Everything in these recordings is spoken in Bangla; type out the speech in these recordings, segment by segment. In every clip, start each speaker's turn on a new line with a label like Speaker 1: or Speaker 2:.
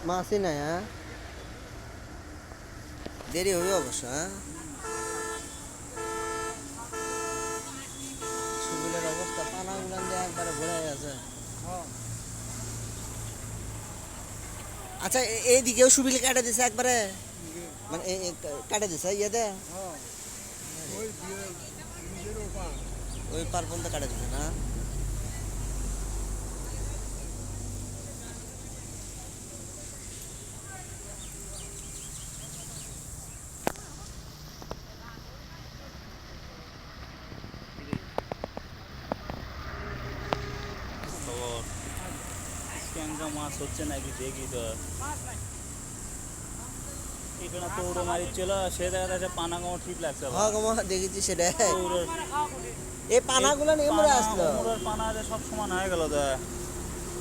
Speaker 1: মাছই নাই। হ্যাঁ, দেরি হবে অবশ্য। হ্যাঁ, সুবিলের অবস্থা পানা গুলান দিয়ে একবারে ভরে গেছে। আচ্ছা, এইদিকেও সুবিল কাটে দিছে একবারে, মানে কাটে দিছে ইয়েতে ওই পার পর্যন্ত কাটে দিছে না।
Speaker 2: খবর ক্যাংরা মাছ হচ্ছে নাকি দেখি তো। এখানে তো উড়ো মারিচ্ছিল, সে দেখা যাচ্ছে পানা কমা ঠিক লাগছে।
Speaker 1: হ্যাঁ গো, দেখেছি সেটা।
Speaker 2: উড়োর
Speaker 1: এই পানাগুলো নিয়ে মরে আসলো।
Speaker 2: উড়োর পানা সব সমান হয়ে গেল,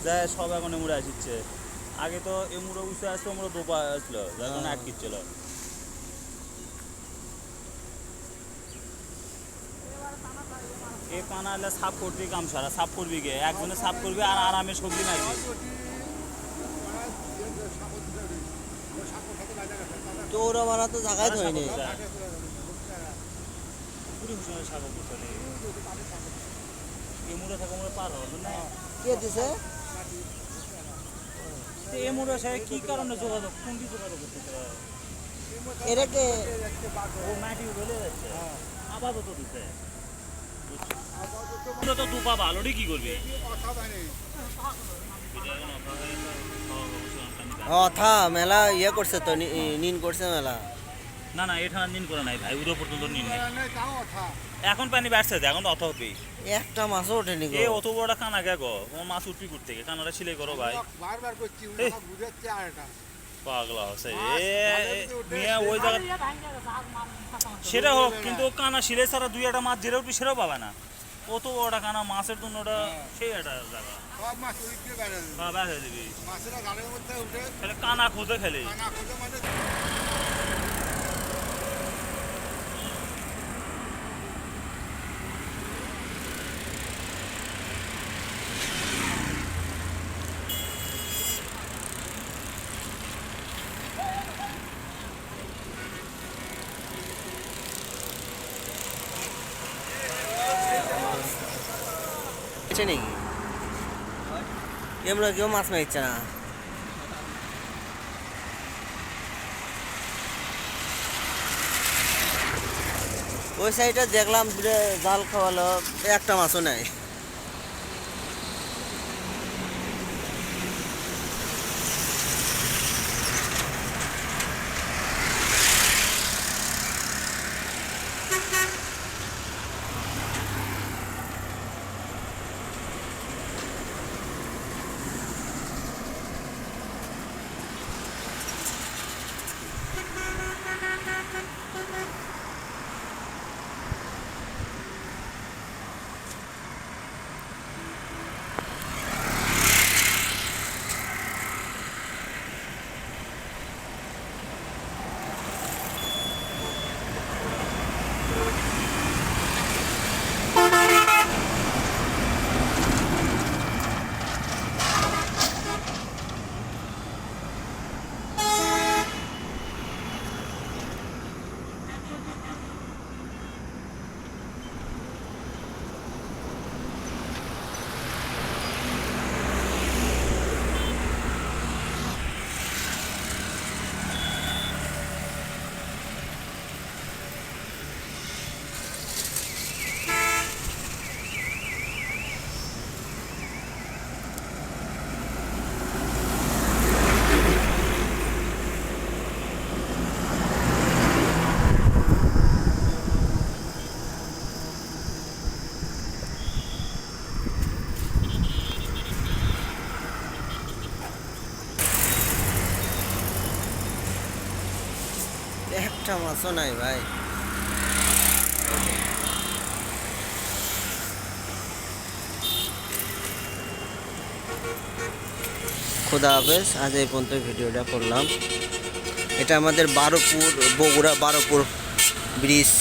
Speaker 2: যায় সব এখন এমুড়ে আসিচ্ছে। আগে তো এমুড়ো উঠে আসতো, এমুড়ো দোপা আসলো, যার জন্য আটকিচ্ছিল। এই পানা হলে সাফ করবি, কাম সারা সাফ করবি গে, একজনে সাফ করবি আর আরামে সবজি মারবি।
Speaker 1: তো ওরা মারা তো জায়গায় হয়নি।
Speaker 2: এমুড়ে থাকে মুড়ে পার হবে না।
Speaker 1: কে দিছে?
Speaker 2: এমুড়ে সে কি কারণে যোগাযোগ, কোনটি যোগাযোগ করতেছে?
Speaker 1: এরা কে?
Speaker 2: ও মাটি বলে যাচ্ছে, আপাতত দিছে। তো দুপা ভালোটি কি করবি?
Speaker 1: থা মেলা ইয়ে করছে তো, নিন করছে মেলা।
Speaker 2: না না, এটা নিন করে নাই ভাই, উড়ো পর্যন্ত নিন নেই। এখন পানি বাড়ছে, এখন অত হবে।
Speaker 1: একটা মাছও ওঠেনি গো।
Speaker 2: এ অত বড় কানা গে গো, ও মাছ উঠবি করতে গে, কানাটা সিলাই করো ভাই।
Speaker 3: বারবার করছি বুঝাচ্ছে আর এটা
Speaker 2: পাগলা হচ্ছে মিয়া ওই জায়গা। সেটা হোক, কিন্তু কানা সিলাই ছাড়া দুই একটা মাছ যেটা উঠবি সেটাও পাবে না। অত বড় কানা মাছের জন্য ওটা সেই একটা জায়গা।
Speaker 3: সব মাছ উঠতে পারে
Speaker 2: হ্যাঁ, ব্যাস হয়ে দিবি।
Speaker 3: মাছেরা গালের মধ্যে উঠে
Speaker 2: তাহলে কানা খুঁজে খেলে।
Speaker 3: কানা খুঁজে মানে
Speaker 1: নাকি এমরা কেউ মাছ মারছে না। ওই সাইডে দেখলাম জাল খাওয়ালো, একটা মাছও নাই। একটা মাছও নাই ভাই। খোদা হাফেজ, আজ এই পর্যন্ত ভিডিওটা করলাম। এটা আমাদের বগুড়া 12পুর ব্রিজ।